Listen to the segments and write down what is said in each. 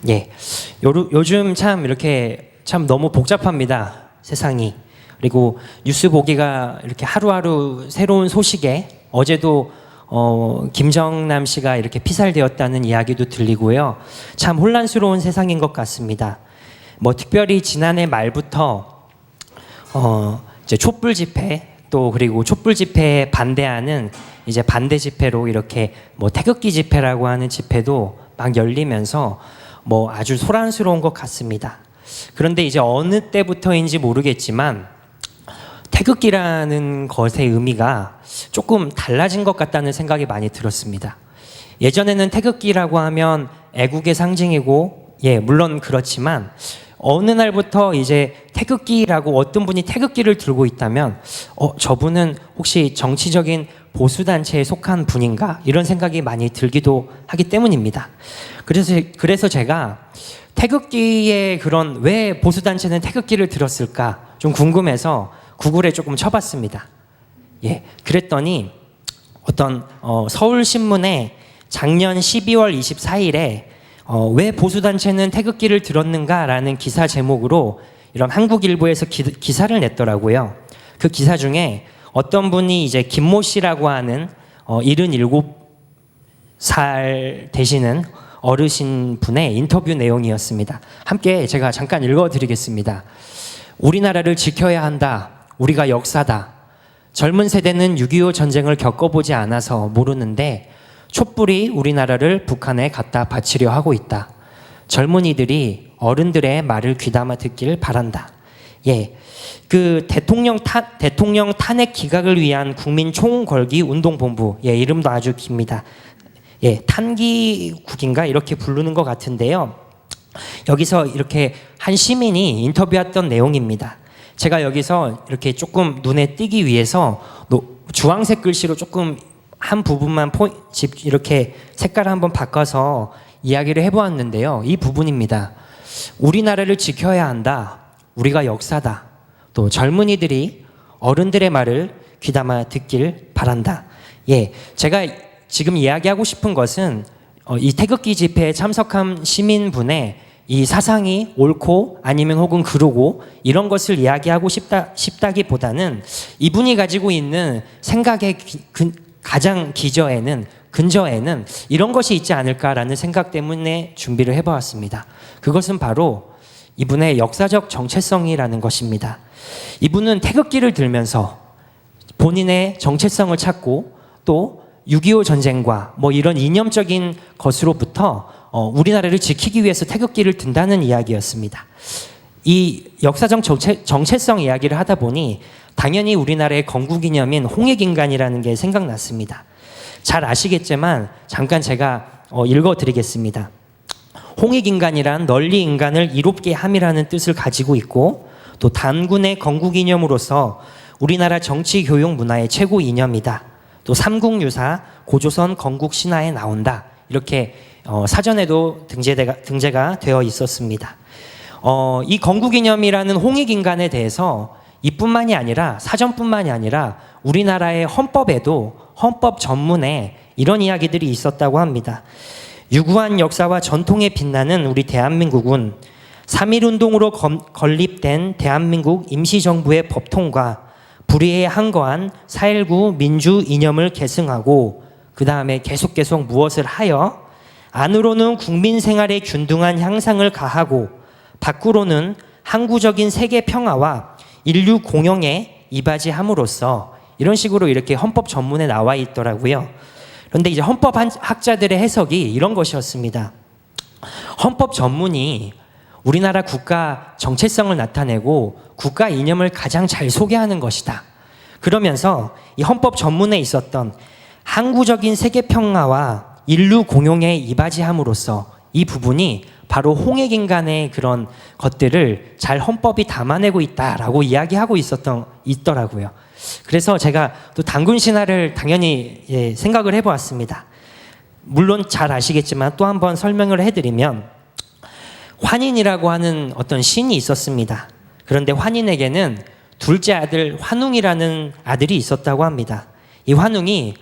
예, 요즘 참 이렇게 참 너무 복잡합니다. 세상이. 그리고 뉴스 보기가 이렇게 하루하루 새로운 소식에 어제도 김정남 씨가 이렇게 피살되었다는 이야기도 들리고요. 참 혼란스러운 세상인 것 같습니다. 뭐 특별히 지난해 말부터 이제 촛불 집회 또 그리고 촛불 집회에 반대하는 이제 반대 집회로 이렇게 뭐 태극기 집회라고 하는 집회도 막 열리면서 뭐 아주 소란스러운 것 같습니다. 그런데 이제 어느 때부터인지 모르겠지만 태극기라는 것의 의미가 조금 달라진 것 같다는 생각이 많이 들었습니다. 예전에는 태극기라고 하면 애국의 상징이고, 예, 물론 그렇지만 어느 날부터 이제 태극기라고 어떤 분이 태극기를 들고 있다면 저분은 혹시 정치적인 보수단체에 속한 분인가? 이런 생각이 많이 들기도 하기 때문입니다. 그래서 제가 태극기의 그런 왜 보수단체는 태극기를 들었을까 좀 궁금해서 구글에 조금 쳐봤습니다. 예, 그랬더니 어떤 서울신문에 작년 12월 24일에 왜 보수단체는 태극기를 들었는가라는 기사 제목으로 이런 한국일보에서 기사를 냈더라고요. 그 기사 중에 어떤 분이 이제 김모 씨라고 하는 77살 되시는 어르신 분의 인터뷰 내용이었습니다. 함께 제가 잠깐 읽어드리겠습니다. 우리나라를 지켜야 한다. 우리가 역사다. 젊은 세대는 6.25 전쟁을 겪어보지 않아서 모르는데 촛불이 우리나라를 북한에 갖다 바치려 하고 있다. 젊은이들이 어른들의 말을 귀담아 듣길 바란다. 예, 그 대통령 탄핵 기각을 위한 국민 총궐기 운동본부, 예, 이름도 아주 깁니다. 예, 탄기국인가 이렇게 부르는 것 같은데요. 여기서 이렇게 한 시민이 인터뷰했던 내용입니다. 제가 여기서 이렇게 조금 눈에 띄기 위해서 주황색 글씨로 조금 한 부분만 이렇게 색깔을 한번 바꿔서 이야기를 해보았는데요. 이 부분입니다. 우리나라를 지켜야 한다. 우리가 역사다. 또 젊은이들이 어른들의 말을 귀담아 듣길 바란다. 예, 제가 지금 이야기하고 싶은 것은 이 태극기 집회에 참석한 시민분의 이 사상이 옳고 아니면 혹은 그르고 이런 것을 이야기하고 싶다기보다는 이분이 가지고 있는 생각의 가장 근저에는 이런 것이 있지 않을까라는 생각 때문에 준비를 해보았습니다. 그것은 바로 이분의 역사적 정체성이라는 것입니다. 이분은 태극기를 들면서 본인의 정체성을 찾고 또 6.25 전쟁과 뭐 이런 이념적인 것으로부터 우리나라를 지키기 위해서 태극기를 든다는 이야기였습니다. 이 역사적 정체성 이야기를 하다 보니 당연히 우리나라의 건국이념인 홍익인간이라는 게 생각났습니다. 잘 아시겠지만 잠깐 제가 읽어드리겠습니다. 홍익인간이란 널리 인간을 이롭게 함이라는 뜻을 가지고 있고 또 단군의 건국이념으로서 우리나라 정치 교육 문화의 최고 이념이다. 또 삼국유사 고조선 건국 신화에 나온다. 이렇게 사전에도 등재가 되어 있었습니다. 이 건국이념이라는 홍익인간에 대해서 이뿐만이 아니라 사전뿐만이 아니라 우리나라의 헌법에도 헌법 전문에 이런 이야기들이 있었다고 합니다. 유구한 역사와 전통에 빛나는 우리 대한민국은 3.1운동으로 건립된 대한민국 임시정부의 법통과 불의에 항거한 4.19 민주 이념을 계승하고 그 다음에 계속 무엇을 하여 안으로는 국민 생활의 균등한 향상을 가하고 밖으로는 항구적인 세계 평화와 인류 공영에 이바지함으로써 이런 식으로 이렇게 헌법 전문에 나와 있더라고요. 그런데 이제 헌법 학자들의 해석이 이런 것이었습니다. 헌법 전문이 우리나라 국가 정체성을 나타내고 국가 이념을 가장 잘 소개하는 것이다. 그러면서 이 헌법 전문에 있었던 항구적인 세계 평화와 인류 공용에 이바지함으로써 이 부분이 바로 홍익인간의 그런 것들을 잘 헌법이 담아내고 있다라고 이야기하고 있더라고요. 그래서 제가 또 단군 신화를 당연히 생각을 해보았습니다. 물론 잘 아시겠지만 또 한번 설명을 해드리면 환인이라고 하는 어떤 신이 있었습니다. 그런데 환인에게는 둘째 아들 환웅이라는 아들이 있었다고 합니다. 이 환웅이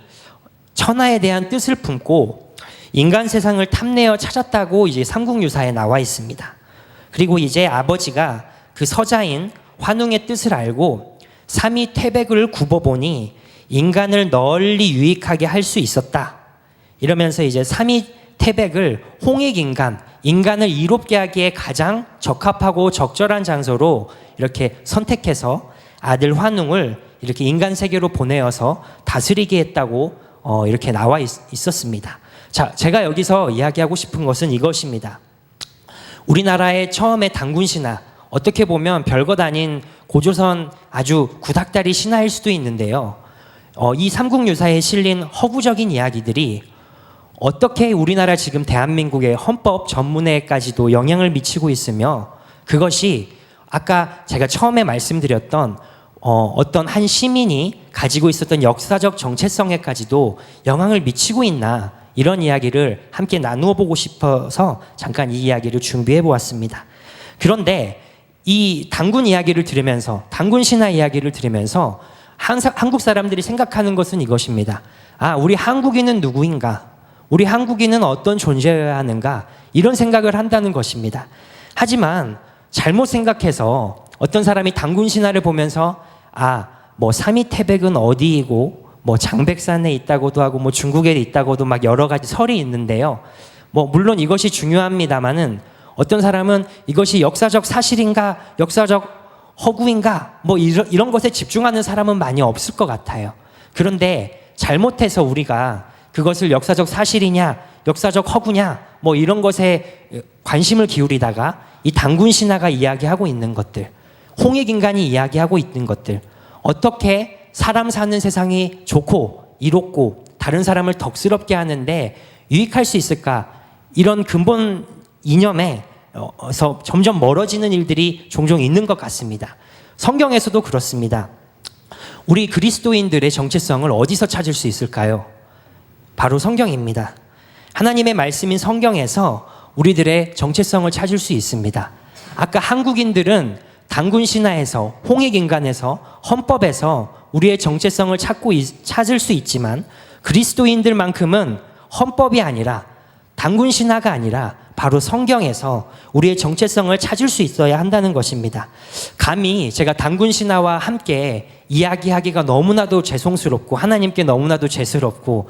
천하에 대한 뜻을 품고 인간 세상을 탐내어 찾았다고 이제 삼국유사에 나와 있습니다. 그리고 이제 아버지가 그 서자인 환웅의 뜻을 알고 삼위태백을 굽어보니 인간을 널리 유익하게 할 수 있었다. 이러면서 이제 삼위태백을 홍익인간, 인간을 이롭게 하기에 가장 적합하고 적절한 장소로 이렇게 선택해서 아들 환웅을 이렇게 인간 세계로 보내어서 다스리게 했다고 이렇게 나와 있었습니다. 자, 제가 여기서 이야기하고 싶은 것은 이것입니다. 우리나라의 처음에 단군 신화, 어떻게 보면 별것 아닌 고조선 아주 구닥다리 신화일 수도 있는데요. 이 삼국유사에 실린 허구적인 이야기들이 어떻게 우리나라 지금 대한민국의 헌법 전문에까지도 영향을 미치고 있으며, 그것이 아까 제가 처음에 말씀드렸던 어떤 한 시민이 가지고 있었던 역사적 정체성에까지도 영향을 미치고 있나, 이런 이야기를 함께 나누어 보고 싶어서 잠깐 이 이야기를 준비해 보았습니다. 그런데 이 단군 이야기를 들으면서, 단군 신화 이야기를 들으면서 한국 사람들이 생각하는 것은 이것입니다. 아, 우리 한국인은 누구인가? 우리 한국인은 어떤 존재여야 하는가? 이런 생각을 한다는 것입니다. 하지만 잘못 생각해서 어떤 사람이 단군 신화를 보면서 뭐 삼위태백은 어디이고 뭐 장백산에 있다고도 하고 뭐 중국에 있다고도 막 여러 가지 설이 있는데요. 뭐 물론 이것이 중요합니다만은 어떤 사람은 이것이 역사적 사실인가, 역사적 허구인가, 뭐 이런 것에 집중하는 사람은 많이 없을 것 같아요. 그런데 잘못해서 우리가 그것을 역사적 사실이냐, 역사적 허구냐, 뭐 이런 것에 관심을 기울이다가 이 단군 신화가 이야기하고 있는 것들, 홍익인간이 이야기하고 있는 것들, 어떻게 사람 사는 세상이 좋고 이롭고 다른 사람을 덕스럽게 하는데 유익할 수 있을까? 이런 근본 이념에서 점점 멀어지는 일들이 종종 있는 것 같습니다. 성경에서도 그렇습니다. 우리 그리스도인들의 정체성을 어디서 찾을 수 있을까요? 바로 성경입니다. 하나님의 말씀인 성경에서 우리들의 정체성을 찾을 수 있습니다. 아까 한국인들은 단군 신화에서, 홍익인간에서, 헌법에서 우리의 정체성을 찾을 수 있지만 그리스도인들만큼은 헌법이 아니라, 단군 신화가 아니라 바로 성경에서 우리의 정체성을 찾을 수 있어야 한다는 것입니다. 감히 제가 단군 신화와 함께 이야기하기가 너무나도 죄송스럽고 하나님께 너무나도 죄스럽고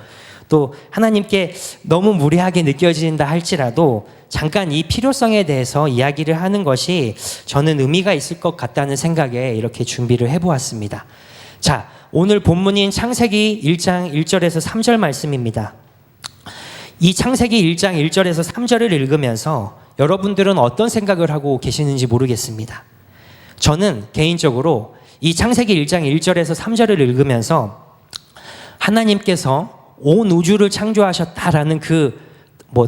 또 하나님께 너무 무례하게 느껴진다 할지라도 잠깐 이 필요성에 대해서 이야기를 하는 것이 저는 의미가 있을 것 같다는 생각에 이렇게 준비를 해보았습니다. 자, 오늘 본문인 창세기 1장 1절에서 3절 말씀입니다. 이 창세기 1장 1절에서 3절을 읽으면서 여러분들은 어떤 생각을 하고 계시는지 모르겠습니다. 저는 개인적으로 이 창세기 1장 1절에서 3절을 읽으면서 하나님께서 온 우주를 창조하셨다라는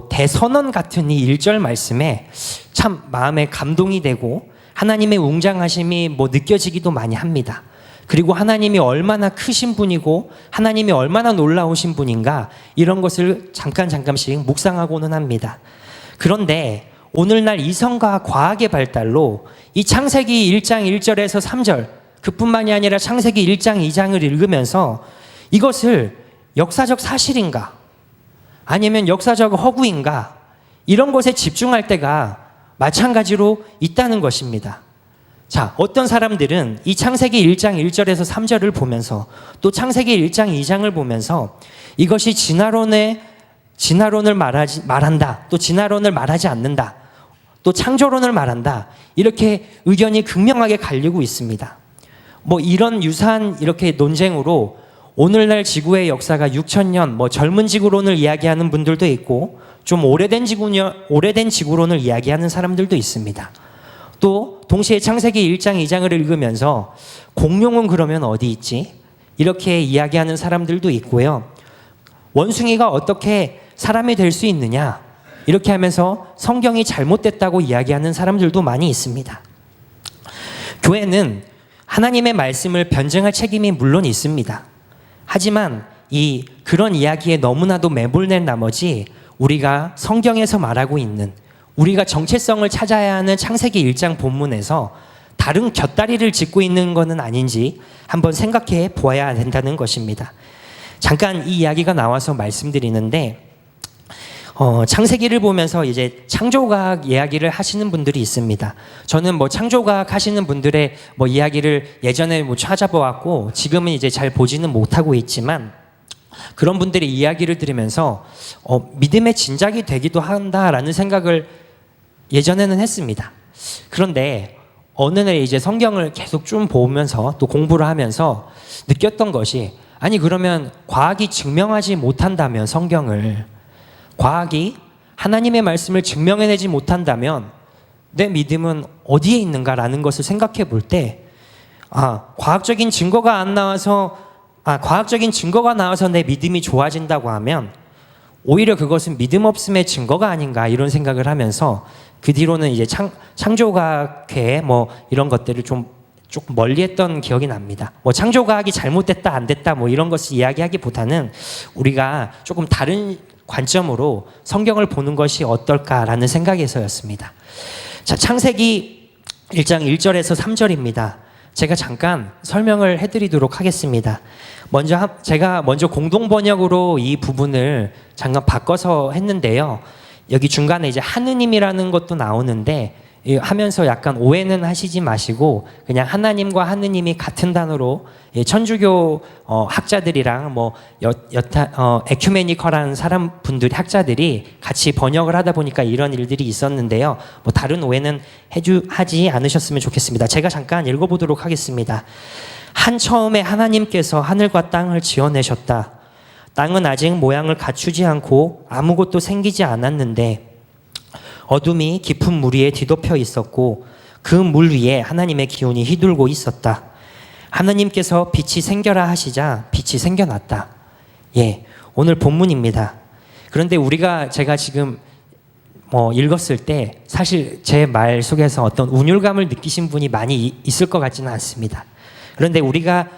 대선언 같은 이 1절 말씀에 참 마음에 감동이 되고 하나님의 웅장하심이 느껴지기도 많이 합니다. 그리고 하나님이 얼마나 크신 분이고 하나님이 얼마나 놀라우신 분인가, 이런 것을 잠깐씩 묵상하고는 합니다. 그런데 오늘날 이성과 과학의 발달로 이 창세기 1장 1절에서 3절, 그뿐만이 아니라 창세기 1장 2장을 읽으면서 이것을 역사적 사실인가, 아니면 역사적 허구인가, 이런 것에 집중할 때가 마찬가지로 있다는 것입니다. 자, 어떤 사람들은 이 창세기 1장 1절에서 3절을 보면서 또 창세기 1장 2장을 보면서 이것이 진화론을 말한다, 또 진화론을 말하지 않는다, 또 창조론을 말한다, 이렇게 의견이 극명하게 갈리고 있습니다. 이런 유사한 이렇게 논쟁으로 오늘날 지구의 역사가 6,000년, 젊은 지구론을 이야기하는 분들도 있고 좀 오래된 지구론을 이야기하는 사람들도 있습니다. 또 동시에 창세기 1장 2장을 읽으면서 공룡은 그러면 어디 있지? 이렇게 이야기하는 사람들도 있고요. 원숭이가 어떻게 사람이 될 수 있느냐? 이렇게 하면서 성경이 잘못됐다고 이야기하는 사람들도 많이 있습니다. 교회는 하나님의 말씀을 변증할 책임이 물론 있습니다. 하지만 그런 이야기에 너무나도 매몰된 나머지 우리가 성경에서 말하고 있는, 우리가 정체성을 찾아야 하는 창세기 1장 본문에서 다른 곁다리를 짚고 있는 것은 아닌지 한번 생각해 보아야 된다는 것입니다. 잠깐 이 이야기가 나와서 말씀드리는데, 창세기를 보면서 이제 창조과학 이야기를 하시는 분들이 있습니다. 저는 뭐 창조과학 하시는 분들의 뭐 이야기를 예전에 뭐 찾아보았고 지금은 이제 잘 보지는 못하고 있지만 그런 분들의 이야기를 들으면서 믿음의 진작이 되기도 한다라는 생각을 예전에는 했습니다. 그런데 어느 날 이제 성경을 계속 좀 보면서 또 공부를 하면서 느꼈던 것이 아니 그러면 과학이 증명하지 못한다면 성경을 과학이 하나님의 말씀을 증명해내지 못한다면 내 믿음은 어디에 있는가라는 것을 생각해 볼 때 과학적인 증거가 나와서 내 믿음이 좋아진다고 하면 오히려 그것은 믿음 없음의 증거가 아닌가 이런 생각을 하면서 그 뒤로는 이제 창조과학회 뭐 이런 것들을 조금 멀리했던 기억이 납니다. 뭐 창조과학이 잘못됐다 안 됐다 뭐 이런 것을 이야기하기보다는 우리가 조금 다른 관점으로 성경을 보는 것이 어떨까라는 생각에서였습니다. 자, 창세기 1장 1절에서 3절입니다. 제가 잠깐 설명을 해드리도록 하겠습니다. 제가 먼저 공동 번역으로 이 부분을 잠깐 바꿔서 했는데요. 여기 중간에 이제 하느님이라는 것도 나오는데 하면서 약간 오해는 하시지 마시고 그냥 하나님과 하느님이 같은 단어로 천주교 학자들이랑 뭐 에큐메니컬한 학자들이 같이 번역을 하다 보니까 이런 일들이 있었는데요. 뭐 다른 오해는 하지 않으셨으면 좋겠습니다. 제가 잠깐 읽어보도록 하겠습니다. 처음에 하나님께서 하늘과 땅을 지어내셨다. 땅은 아직 모양을 갖추지 않고 아무것도 생기지 않았는데 어둠이 깊은 물 위에 뒤덮여 있었고 그 물 위에 하나님의 기운이 휘둘고 있었다. 하나님께서 빛이 생겨라 하시자 빛이 생겨났다. 오늘 본문입니다. 그런데 제가 지금 읽었을 때 사실 제 말 속에서 어떤 운율감을 느끼신 분이 많이 있을 것 같지는 않습니다. 그런데 우리가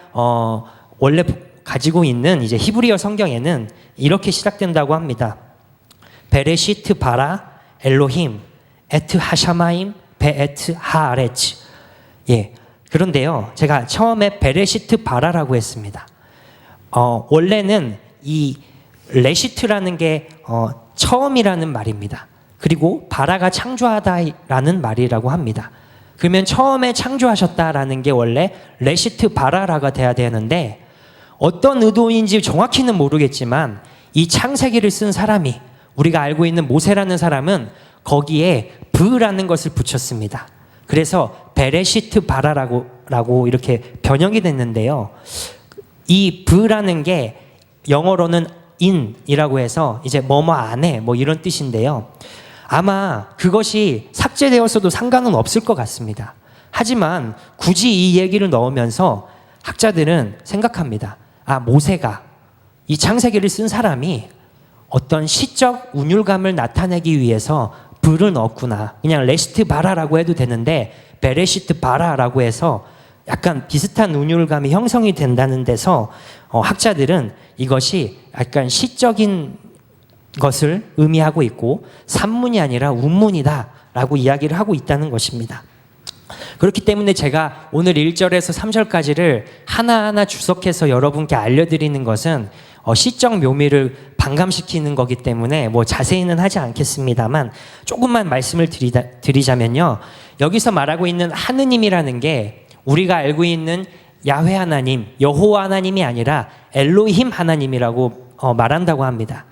원래 가지고 있는 이제 히브리어 성경에는 이렇게 시작된다고 합니다. 베레시트 바라 엘로힘 에트 하샤마임 베에트 하아레츠. 그런데요, 제가 처음에 베레시트 바라라고 했습니다. 원래는 이 레시트라는 게 처음이라는 말입니다. 그리고 바라가 창조하다라는 말이라고 합니다. 그러면 처음에 창조하셨다라는 게 원래 레시트 바라라가 돼야 되는데 어떤 의도인지 정확히는 모르겠지만 이 창세기를 쓴 사람이 우리가 알고 있는 모세라는 사람은 거기에 브라는 것을 붙였습니다. 그래서 베레시트 바라라고 이렇게 번역이 됐는데요. 이 브라는 게 영어로는 in이라고 해서 이제 뭐뭐 안에 뭐 이런 뜻인데요. 아마 그것이 삭제되었어도 상관은 없을 것 같습니다. 하지만 굳이 이 얘기를 넣으면서 학자들은 생각합니다. 모세가 이 창세기를 쓴 사람이 어떤 시적 운율감을 나타내기 위해서 불을 넣었구나. 그냥 레시트 바라라고 해도 되는데 베레시트 바라라고 해서 약간 비슷한 운율감이 형성이 된다는 데서 학자들은 이것이 약간 시적인 것을 의미하고 있고 산문이 아니라 운문이다라고 이야기를 하고 있다는 것입니다. 그렇기 때문에 제가 오늘 1절에서 3절까지를 하나하나 주석해서 여러분께 알려드리는 것은 시적 묘미를 반감시키는 거기 때문에 뭐 자세히는 하지 않겠습니다만 조금만 말씀을 드리자면요. 여기서 말하고 있는 하느님이라는 게 우리가 알고 있는 야훼 하나님, 여호와 하나님이 아니라 엘로힘 하나님이라고 말한다고 합니다.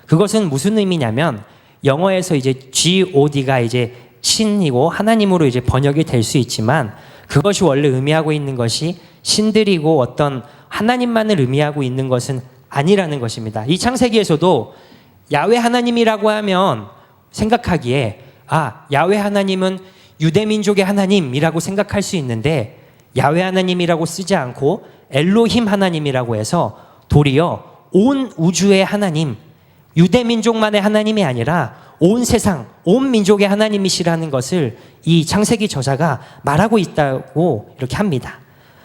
그것은 무슨 의미냐면 영어에서 이제 God가 이제 신이고 하나님으로 이제 번역이 될 수 있지만 그것이 원래 의미하고 있는 것이 신들이고 어떤 하나님만을 의미하고 있는 것은 아니라는 것입니다. 이 창세기에서도 야훼 하나님이라고 하면 생각하기에 야훼 하나님은 유대민족의 하나님이라고 생각할 수 있는데 야훼 하나님이라고 쓰지 않고 엘로힘 하나님이라고 해서 도리어 온 우주의 하나님, 유대민족만의 하나님이 아니라 온 세상, 온 민족의 하나님이시라는 것을 이 창세기 저자가 말하고 있다고 이렇게 합니다.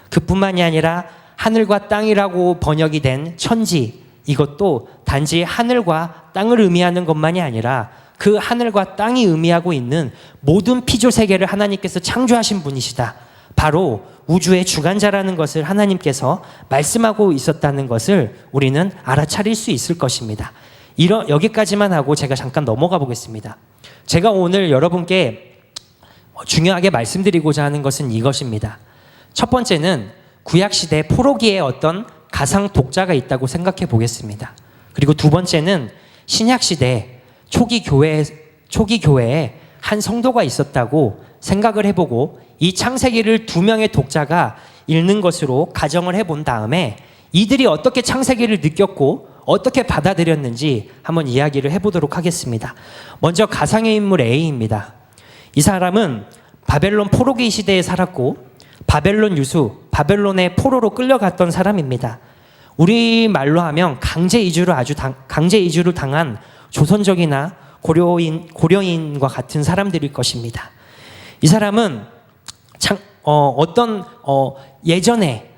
그뿐만이 아니라 하늘과 땅이라고 번역이 된 천지, 이것도 단지 하늘과 땅을 의미하는 것만이 아니라 그 하늘과 땅이 의미하고 있는 모든 피조 세계를 하나님께서 창조하신 분이시다. 바로 우주의 주관자라는 것을 하나님께서 말씀하고 있었다는 것을 우리는 알아차릴 수 있을 것입니다. 여기까지만 하고 제가 잠깐 넘어가 보겠습니다. 제가 오늘 여러분께 중요하게 말씀드리고자 하는 것은 이것입니다. 첫 번째는 구약시대 포로기에 어떤 가상 독자가 있다고 생각해 보겠습니다. 그리고 두 번째는 신약시대 초기 교회에 한 성도가 있었다고 생각을 해보고 이 창세기를 두 명의 독자가 읽는 것으로 가정을 해본 다음에 이들이 어떻게 창세기를 느꼈고 어떻게 받아들였는지 한번 이야기를 해보도록 하겠습니다. 먼저 가상의 인물 A입니다. 이 사람은 바벨론 포로기 시대에 살았고 바벨론 유수, 바벨론의 포로로 끌려갔던 사람입니다. 우리말로 하면 강제 이주를 당한 조선족이나 고려인과 같은 사람들일 것입니다. 이 사람은 예전에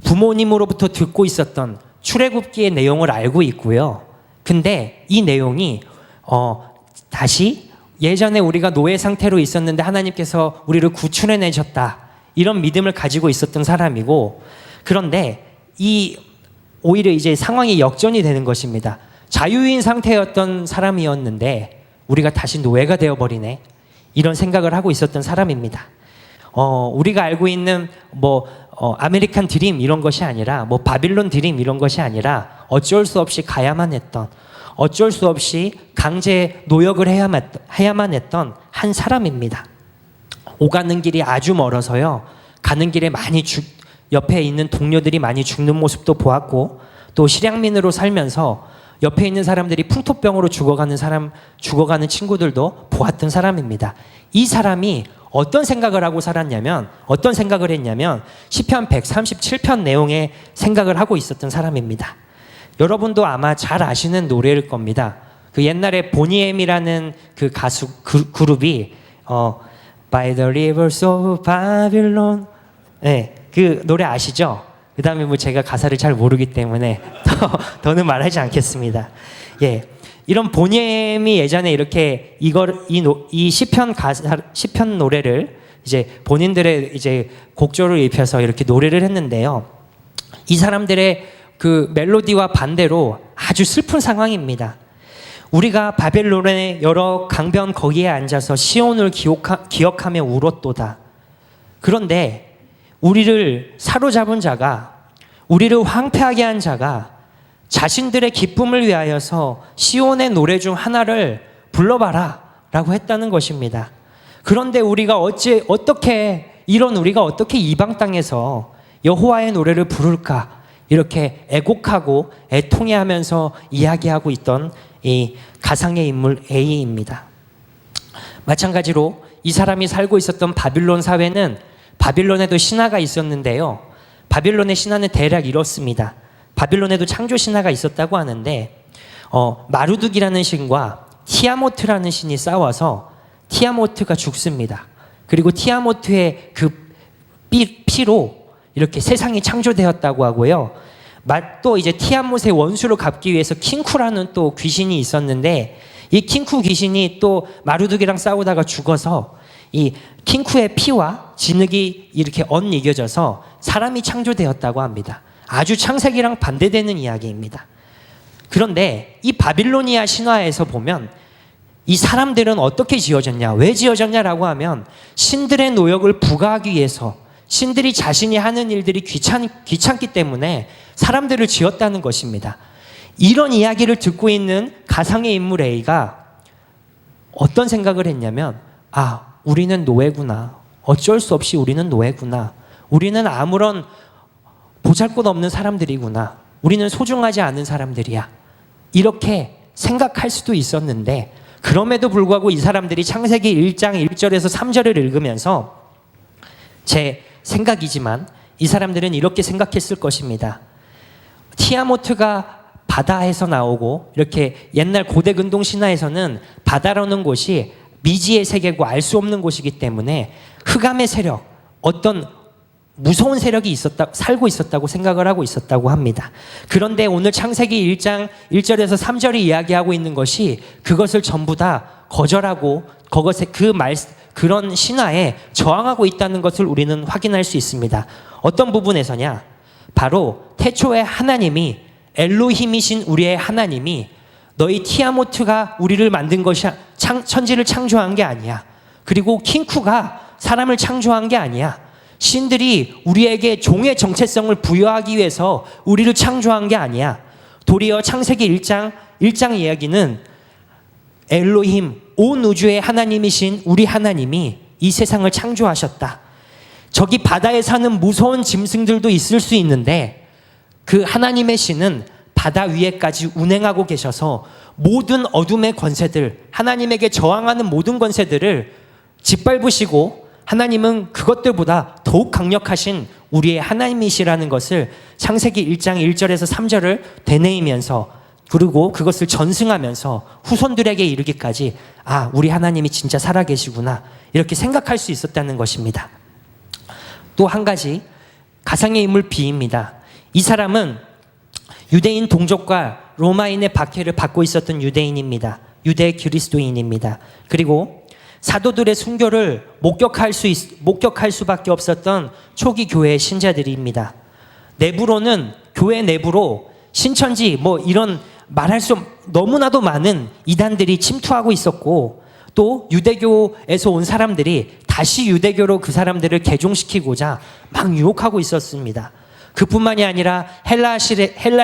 부모님으로부터 듣고 있었던 출애굽기의 내용을 알고 있고요. 근데 이 내용이 다시 예전에 우리가 노예 상태로 있었는데 하나님께서 우리를 구출해내셨다, 이런 믿음을 가지고 있었던 사람이고, 그런데 오히려 이제 상황이 역전이 되는 것입니다. 자유인 상태였던 사람이었는데 우리가 다시 노예가 되어버리네, 이런 생각을 하고 있었던 사람입니다. 우리가 알고 있는 아메리칸 드림 이런 것이 아니라 바빌론 드림 이런 것이 아니라 어쩔 수 없이 가야만 했던, 어쩔 수 없이 강제 노역을 해야만 했던 한 사람입니다. 오가는 길이 아주 멀어서요, 가는 길에 옆에 있는 동료들이 많이 죽는 모습도 보았고, 또 실향민으로 살면서 옆에 있는 사람들이 풍토병으로 죽어가는 친구들도 보았던 사람입니다. 이 사람이 어떤 생각을 했냐면 시편 137편 내용의 생각을 하고 있었던 사람입니다. 여러분도 아마 잘 아시는 노래일 겁니다. 그 옛날에 보니엠이라는 그 가수 그룹이 By the rivers of Babylon, 네, 그 노래 아시죠? 그 다음에 제가 가사를 잘 모르기 때문에 더는 말하지 않겠습니다. 예, 이런 보니엠이 예전에 이렇게 이 시편 노래를 이제 본인들의 이제 곡조를 입혀서 이렇게 노래를 했는데요. 이 사람들의 그 멜로디와 반대로 아주 슬픈 상황입니다. 우리가 바벨론의 여러 강변 거기에 앉아서 시온을 기억하며 울었도다. 그런데 우리를 사로잡은 자가, 우리를 황폐하게 한 자가 자신들의 기쁨을 위하여서 시온의 노래 중 하나를 불러봐라 라고 했다는 것입니다. 그런데 우리가 어떻게 이방 땅에서 여호와의 노래를 부를까, 이렇게 애곡하고 애통해하면서 이야기하고 있던 이 가상의 인물 A입니다. 마찬가지로 이 사람이 살고 있었던 바빌론 사회는, 바빌론에도 신화가 있었는데요, 바빌론의 신화는 대략 이렇습니다. 바빌론에도 창조 신화가 있었다고 하는데 마루둑이라는 신과 티아모트라는 신이 싸워서 티아모트가 죽습니다. 그리고 티아모트의 그 피로 이렇게 세상이 창조되었다고 하고요. 또 이제 티아못의 원수를 갚기 위해서 킹쿠라는 또 귀신이 있었는데, 이 킹쿠 귀신이 또 마루둑이랑 싸우다가 죽어서 이 킹쿠의 피와 진흙이 이렇게 엇이겨져서 사람이 창조되었다고 합니다. 아주 창세기랑 반대되는 이야기입니다. 그런데 이 바빌로니아 신화에서 보면 이 사람들은 어떻게 지어졌냐, 왜 지어졌냐라고 하면 신들의 노역을 부과하기 위해서, 신들이 자신이 하는 일들이 귀찮기 때문에 사람들을 지었다는 것입니다. 이런 이야기를 듣고 있는 가상의 인물 A가 어떤 생각을 했냐면, 우리는 노예구나. 어쩔 수 없이 우리는 노예구나. 우리는 아무런 보잘것없는 사람들이구나. 우리는 소중하지 않은 사람들이야. 이렇게 생각할 수도 있었는데, 그럼에도 불구하고 이 사람들이 창세기 1장 1절에서 3절을 읽으면서, 제 생각이지만 이 사람들은 이렇게 생각했을 것입니다. 티아모트가 바다에서 나오고, 이렇게 옛날 고대 근동 신화에서는 바다라는 곳이 미지의 세계고 알 수 없는 곳이기 때문에 흑암의 세력, 어떤 무서운 세력이 살고 있었다고 생각을 하고 있었다고 합니다. 그런데 오늘 창세기 1장 1절에서 3절이 이야기하고 있는 것이 그것을 전부 다 거절하고 그런 신화에 저항하고 있다는 것을 우리는 확인할 수 있습니다. 어떤 부분에서냐? 바로 태초에 하나님이, 엘로힘이신 우리의 하나님이 너희 티아모트가 우리를 만든 것이 천지를 창조한 게 아니야. 그리고 킹쿠가 사람을 창조한 게 아니야. 신들이 우리에게 종의 정체성을 부여하기 위해서 우리를 창조한 게 아니야. 도리어 창세기 1장 이야기는 엘로힘, 온 우주의 하나님이신 우리 하나님이 이 세상을 창조하셨다. 저기 바다에 사는 무서운 짐승들도 있을 수 있는데 그 하나님의 신은 바다 위에까지 운행하고 계셔서 모든 어둠의 권세들, 하나님에게 저항하는 모든 권세들을 짓밟으시고 하나님은 그것들보다 더욱 강력하신 우리의 하나님이시라는 것을 창세기 1장 1절에서 3절을 되뇌이면서 그리고 그것을 전승하면서 후손들에게 이르기까지 우리 하나님이 진짜 살아계시구나 이렇게 생각할 수 있었다는 것입니다. 또 한 가지 가상의 인물 B입니다. 이 사람은 유대인 동족과 로마인의 박해를 받고 있었던 유대인입니다. 유대 그리스도인입니다. 그리고 사도들의 순교를 목격할 수밖에 없었던 초기 교회의 신자들입니다. 내부로는 교회 내부로 신천지 이런 말할 수 너무나도 많은 이단들이 침투하고 있었고 또 유대교에서 온 사람들이 다시 유대교로 그 사람들을 개종시키고자 막 유혹하고 있었습니다. 그뿐만이 아니라 헬라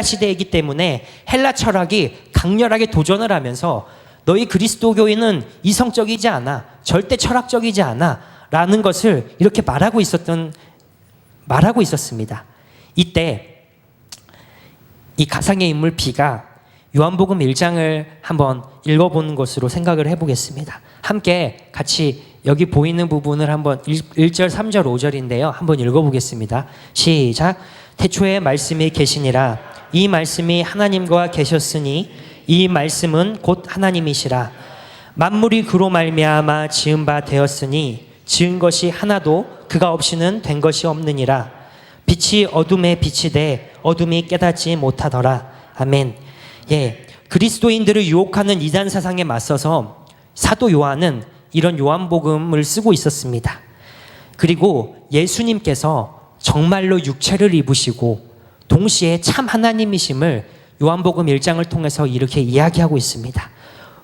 시대이기 때문에 헬라 철학이 강렬하게 도전을 하면서 너희 그리스도교인은 이성적이지 않아, 절대 철학적이지 않아 라는 것을 이렇게 말하고 있었습니다. 이때 이 가상의 인물 B가 요한복음 1장을 한번 읽어보는 것으로 생각을 해보겠습니다. 함께 같이 여기 보이는 부분을 한번 1절, 3절, 5절인데요. 한번 읽어보겠습니다. 시작. 태초에 말씀이 계시니라. 이 말씀이 하나님과 계셨으니 이 말씀은 곧 하나님이시라. 만물이 그로 말미암아 지은 바 되었으니 지은 것이 하나도 그가 없이는 된 것이 없느니라. 빛이 어둠에 빛이 돼 어둠이 깨닫지 못하더라. 아멘. 그리스도인들을 유혹하는 이단 사상에 맞서서 사도 요한은 이런 요한복음을 쓰고 있었습니다. 그리고 예수님께서 정말로 육체를 입으시고 동시에 참 하나님이심을 요한복음 1장을 통해서 이렇게 이야기하고 있습니다.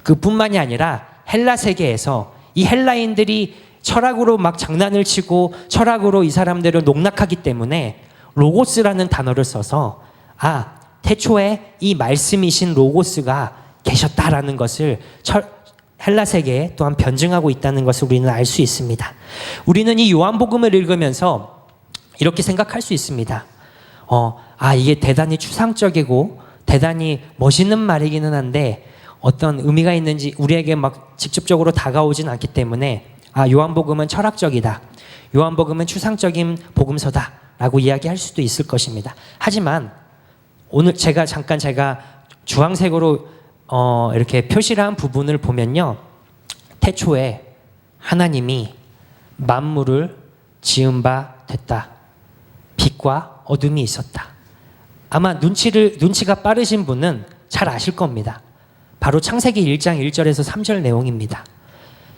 그뿐만이 아니라 헬라 세계에서 이 헬라인들이 철학으로 막 장난을 치고 철학으로 이 사람들을 농락하기 때문에 로고스라는 단어를 써서 태초에 이 말씀이신 로고스가 계셨다라는 것을 헬라 세계에 또한 변증하고 있다는 것을 우리는 알 수 있습니다. 우리는 이 요한복음을 읽으면서 이렇게 생각할 수 있습니다. 이게 대단히 추상적이고 대단히 멋있는 말이기는 한데 어떤 의미가 있는지 우리에게 막 직접적으로 다가오진 않기 때문에 요한복음은 철학적이다. 요한복음은 추상적인 복음서다 라고 이야기할 수도 있을 것입니다. 하지만 오늘 제가 주황색으로 이렇게 표시를 한 부분을 보면요. 태초에 하나님이 만물을 지은 바 됐다. 빛과 어둠이 있었다. 아마 눈치가 빠르신 분은 잘 아실 겁니다. 바로 창세기 1장 1절에서 3절 내용입니다.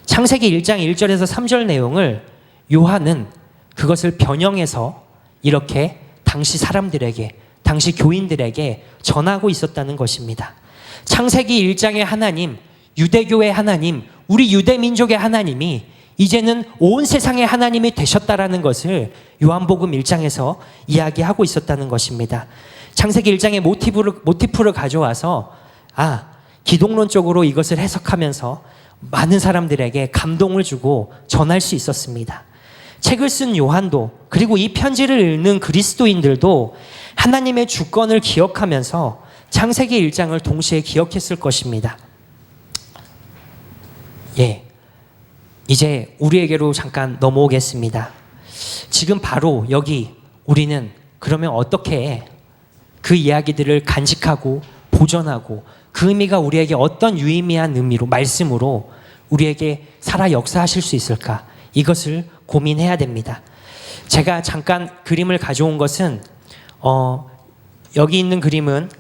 창세기 1장 1절에서 3절 내용을 요한은 그것을 변형해서 이렇게 당시 사람들에게, 당시 교인들에게 전하고 있었다는 것입니다. 창세기 1장의 하나님, 유대교의 하나님, 우리 유대민족의 하나님이 이제는 온 세상의 하나님이 되셨다라는 것을 요한복음 1장에서 이야기하고 있었다는 것입니다. 창세기 1장의 모티프를 가져와서 기독론적으로 이것을 해석하면서 많은 사람들에게 감동을 주고 전할 수 있었습니다. 책을 쓴 요한도 그리고 이 편지를 읽는 그리스도인들도 하나님의 주권을 기억하면서 창세기 1장을 동시에 기억했을 것입니다. 이제 우리에게로 잠깐 넘어오겠습니다. 지금 바로 여기 우리는 그러면 어떻게 그 이야기들을 간직하고 보존하고 그 의미가 우리에게 어떤 유의미한 의미로 말씀으로 우리에게 살아 역사하실 수 있을까? 이것을 고민해야 됩니다. 제가 잠깐 그림을 가져온 것은 여기 있는 그림은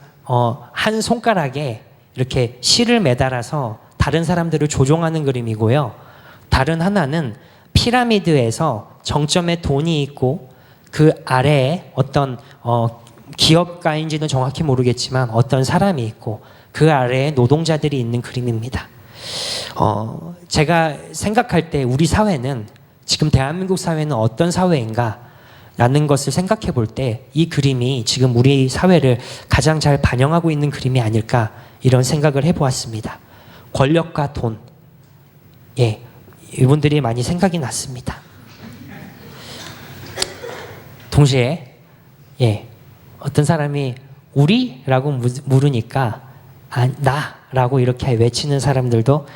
한 손가락에 이렇게 실을 매달아서 다른 사람들을 조종하는 그림이고요. 다른 하나는 피라미드에서 정점에 돈이 있고 그 아래에 어떤 기업가인지는 정확히 모르겠지만 어떤 사람이 있고 그 아래에 노동자들이 있는 그림입니다. 제가 생각할 때 우리 사회는, 지금 대한민국 사회는 어떤 사회인가 라는 것을 생각해 볼 때 이 그림이 지금 우리 사회를 가장 잘 반영하고 있는 그림이 아닐까, 이런 생각을 해보았습니다. 권력과 돈, 이분들이 많이 생각이 났습니다. 동시에 어떤 사람이 우리라고 물으니까 나라고 이렇게 외치는 사람들도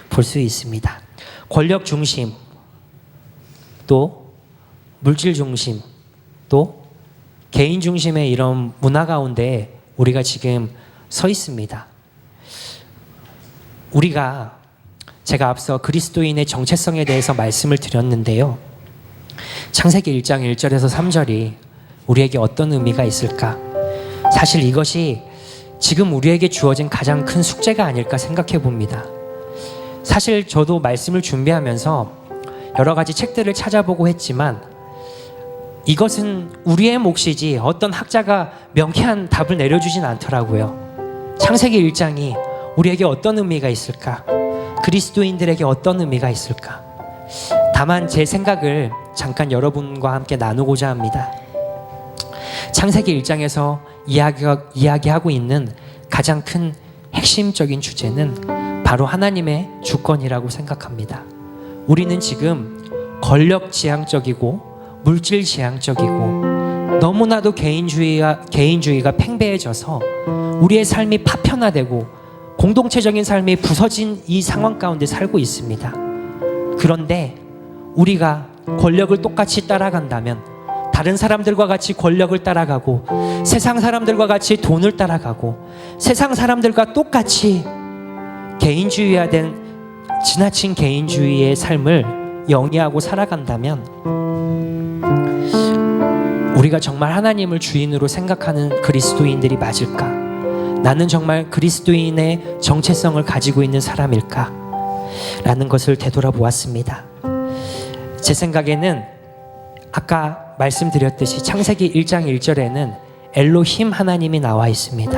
볼 수 있습니다. 권력 중심, 또 물질 중심, 또 개인 중심의 이런 문화 가운데 우리가 지금 서 있습니다. 제가 앞서 그리스도인의 정체성에 대해서 말씀을 드렸는데요. 창세기 1장 1절에서 3절이 우리에게 어떤 의미가 있을까? 사실 이것이 지금 우리에게 주어진 가장 큰 숙제가 아닐까 생각해 봅니다. 사실 저도 말씀을 준비하면서 여러 가지 책들을 찾아보고 했지만 이것은 우리의 몫이지 어떤 학자가 명쾌한 답을 내려주진 않더라고요. 창세기 1장이 우리에게 어떤 의미가 있을까? 그리스도인들에게 어떤 의미가 있을까? 다만 제 생각을 잠깐 여러분과 함께 나누고자 합니다. 창세기 1장에서 이야기하고 있는 가장 큰 핵심적인 주제는 바로 하나님의 주권이라고 생각합니다. 우리는 지금 권력지향적이고 물질지향적이고 너무나도 개인주의가 팽배해져서 우리의 삶이 파편화되고 공동체적인 삶이 부서진 이 상황 가운데 살고 있습니다. 그런데 우리가 권력을 똑같이 따라간다면, 다른 사람들과 같이 권력을 따라가고 세상 사람들과 같이 돈을 따라가고 세상 사람들과 똑같이 개인주의화된 지나친 개인주의의 삶을 영위하고 살아간다면 우리가 정말 하나님을 주인으로 생각하는 그리스도인들이 맞을까? 나는 정말 그리스도인의 정체성을 가지고 있는 사람일까? 라는 것을 되돌아보았습니다. 제 생각에는 아까 말씀드렸듯이 창세기 1장 1절에는 엘로힘 하나님이 나와 있습니다.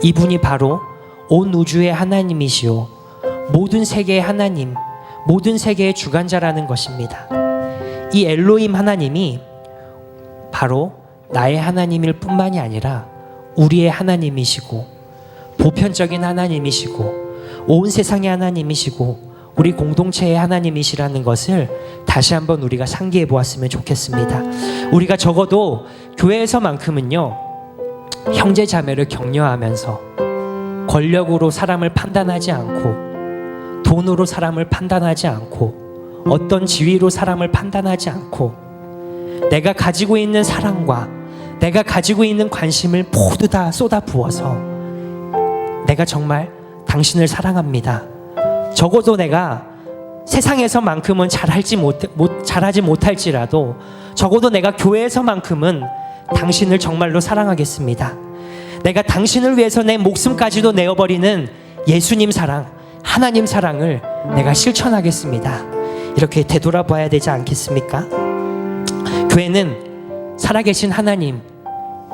이분이 바로 온 우주의 하나님이시오, 모든 세계의 하나님, 모든 세계의 주관자라는 것입니다. 이 엘로힘 하나님이 바로 나의 하나님일 뿐만이 아니라 우리의 하나님이시고 보편적인 하나님이시고 온 세상의 하나님이시고 우리 공동체의 하나님이시라는 것을 다시 한번 우리가 상기해 보았으면 좋겠습니다. 우리가 적어도 교회에서만큼은요, 형제 자매를 격려하면서 권력으로 사람을 판단하지 않고 돈으로 사람을 판단하지 않고 어떤 지위로 사람을 판단하지 않고 내가 가지고 있는 사랑과 내가 가지고 있는 관심을 모두 다 쏟아 부어서 내가 정말 당신을 사랑합니다. 적어도 내가 세상에서만큼은 잘하지 못할지라도 적어도 내가 교회에서만큼은 당신을 정말로 사랑하겠습니다. 내가 당신을 위해서 내 목숨까지도 내어버리는 예수님 사랑, 하나님 사랑을 내가 실천하겠습니다. 이렇게 되돌아봐야 되지 않겠습니까? 교회는 살아계신 하나님,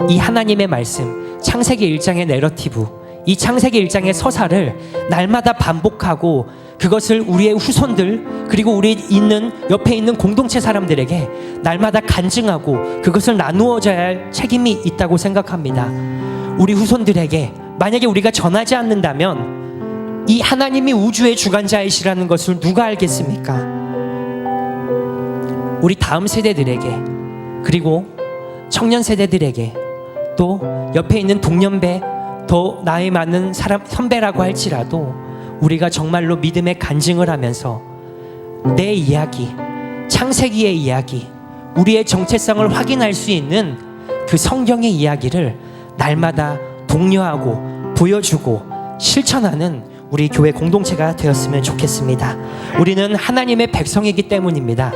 이 하나님의 말씀, 창세기 1장의 내러티브, 이 창세기 1장의 서사를 날마다 반복하고 그것을 우리의 후손들 그리고 우리 옆에 있는 공동체 사람들에게 날마다 간증하고 그것을 나누어져야 할 책임이 있다고 생각합니다. 우리 후손들에게 만약에 우리가 전하지 않는다면 이 하나님이 우주의 주관자이시라는 것을 누가 알겠습니까? 우리 다음 세대들에게, 그리고 청년 세대들에게, 또 옆에 있는 동년배, 더 나이 많은 사람, 선배라고 할지라도 우리가 정말로 믿음의 간증을 하면서 내 이야기, 창세기의 이야기, 우리의 정체성을 확인할 수 있는 그 성경의 이야기를 날마다 독려하고 보여주고 실천하는 우리 교회 공동체가 되었으면 좋겠습니다. 우리는 하나님의 백성이기 때문입니다.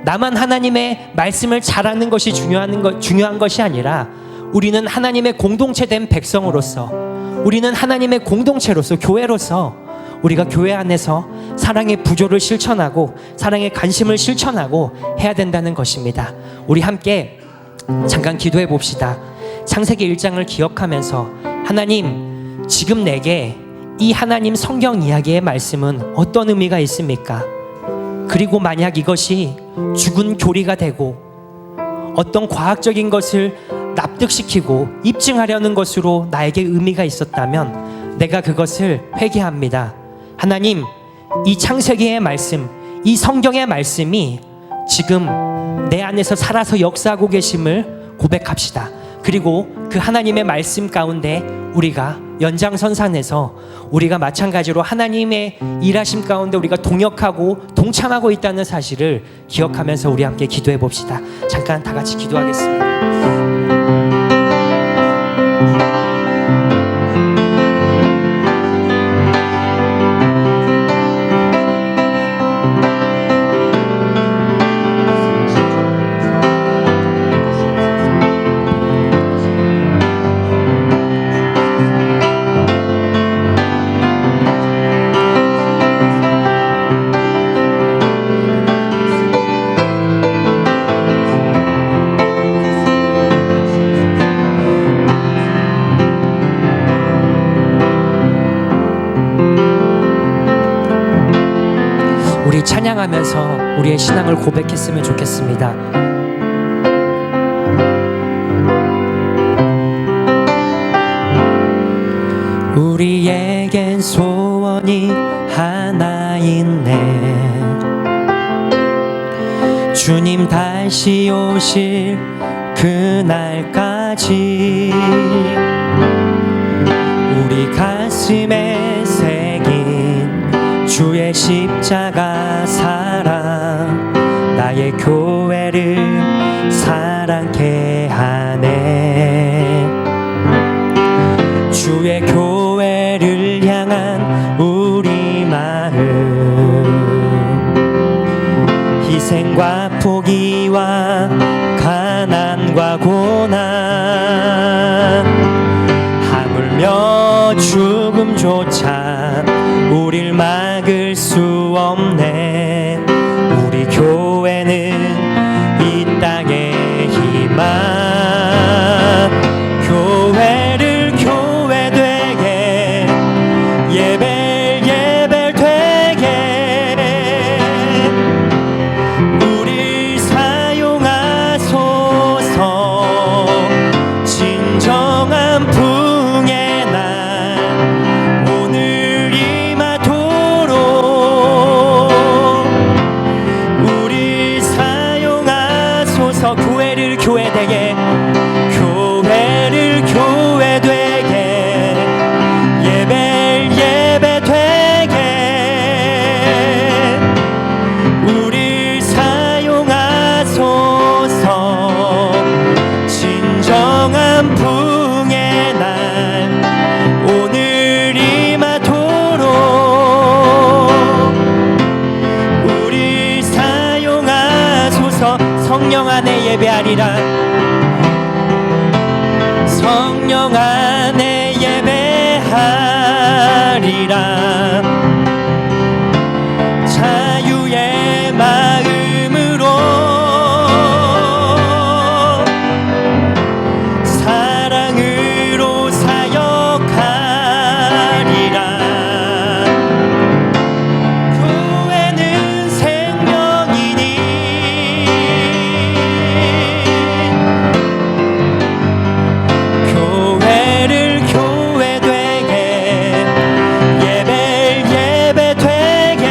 나만 하나님의 말씀을 잘 아는 것이 중요한 것이 아니라 우리는 하나님의 공동체된 백성으로서, 우리는 하나님의 공동체로서, 교회로서 우리가 교회 안에서 사랑의 부조를 실천하고 사랑의 관심을 실천하고 해야 된다는 것입니다. 우리 함께 잠깐 기도해 봅시다. 창세기 1장을 기억하면서 하나님, 지금 내게 이 하나님 성경 이야기의 말씀은 어떤 의미가 있습니까? 그리고 만약 이것이 죽은 교리가 되고 어떤 과학적인 것을 납득시키고 입증하려는 것으로 나에게 의미가 있었다면 내가 그것을 회개합니다. 하나님, 이 창세기의 말씀, 이 성경의 말씀이 지금 내 안에서 살아서 역사하고 계심을 고백합시다. 그리고 그 하나님의 말씀 가운데 우리가 연장선상에서 우리가 마찬가지로 하나님의 일하심 가운데 우리가 동역하고 동참하고 있다는 사실을 기억하면서 우리 함께 기도해 봅시다. 잠깐 다 같이 기도하겠습니다. 우리 찬양하면서 우리의 신앙을 고백했으면 좋겠습니다. 우리에겐 소원이 하나 있네. 주님 다시 오실 그날까지 우리 가슴에 새긴 주의 십자가 사랑, 나의 교회를 사랑케 하네. 주의 교회를 향한 우리 마음, 희생과 포기와 가난과 고난, 하물며 죽음조차 우릴 막을 수 없네. 우리 교회는 이 땅의 희망, 교회를 교회 되게, 예배를 예배 되게 우리 사용하소서. 진정한 풍의 날 오늘 임하도록 우리 사용하소서. 교회를 교회 되게, 교회를 교회 되게, 예배를 예배 되게 우리 사용하소서. 진정한 풍의 날 오늘 임하도록 우리 사용하소서. 성령 안에 예배하리라, 성령 안에 예배하리라. 자유의 마음으로 사랑으로 사역하리라. 교회는 생명이니 교회를 교회 되게, 예배를 예배 되게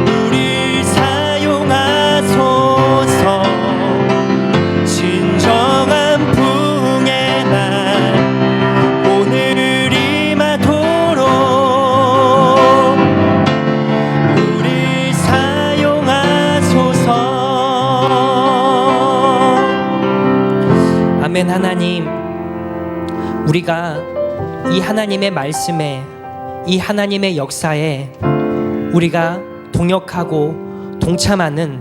우리 사용하소서. 진정한 풍의 날 오늘 임하도록 우리 사용하소서. 아멘. 하나님, 우리가 이 하나님의 말씀에, 이 하나님의 역사에 우리가 동역하고 동참하는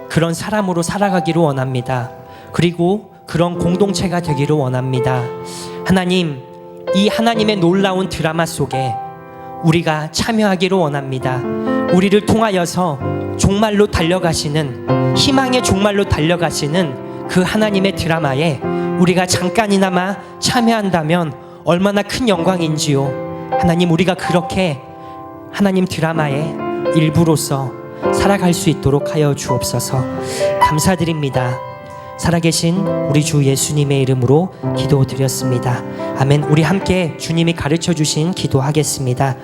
그런 사람으로 살아가기를 원합니다. 그리고 그런 공동체가 되기를 원합니다. 하나님, 이 하나님의 놀라운 드라마 속에 우리가 참여하기를 원합니다. 우리를 통하여서 종말로 달려가시는, 희망의 종말로 달려가시는 그 하나님의 드라마에 우리가 잠깐이나마 참여한다면 얼마나 큰 영광인지요. 하나님, 우리가 그렇게 하나님 드라마의 일부로서 살아갈 수 있도록 하여 주옵소서. 감사드립니다. 살아계신 우리 주 예수님의 이름으로 기도드렸습니다. 아멘. 우리 함께 주님이 가르쳐 주신 기도하겠습니다.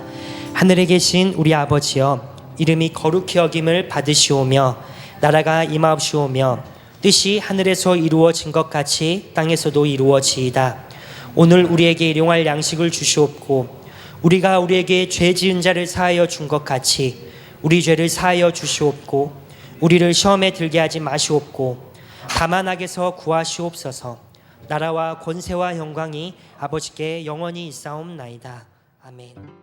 하늘에 계신 우리 아버지여, 이름이 거룩히 여김을 받으시오며 나라가 임하옵시오며 뜻이 하늘에서 이루어진 것 같이 땅에서도 이루어지이다. 오늘 우리에게 일용할 양식을 주시옵고 우리가 우리에게 죄 지은 자를 사하여 준 것 같이 우리 죄를 사하여 주시옵고 우리를 시험에 들게 하지 마시옵고 다만 악에서 구하시옵소서. 나라와 권세와 영광이 아버지께 영원히 있사옵나이다. 아멘.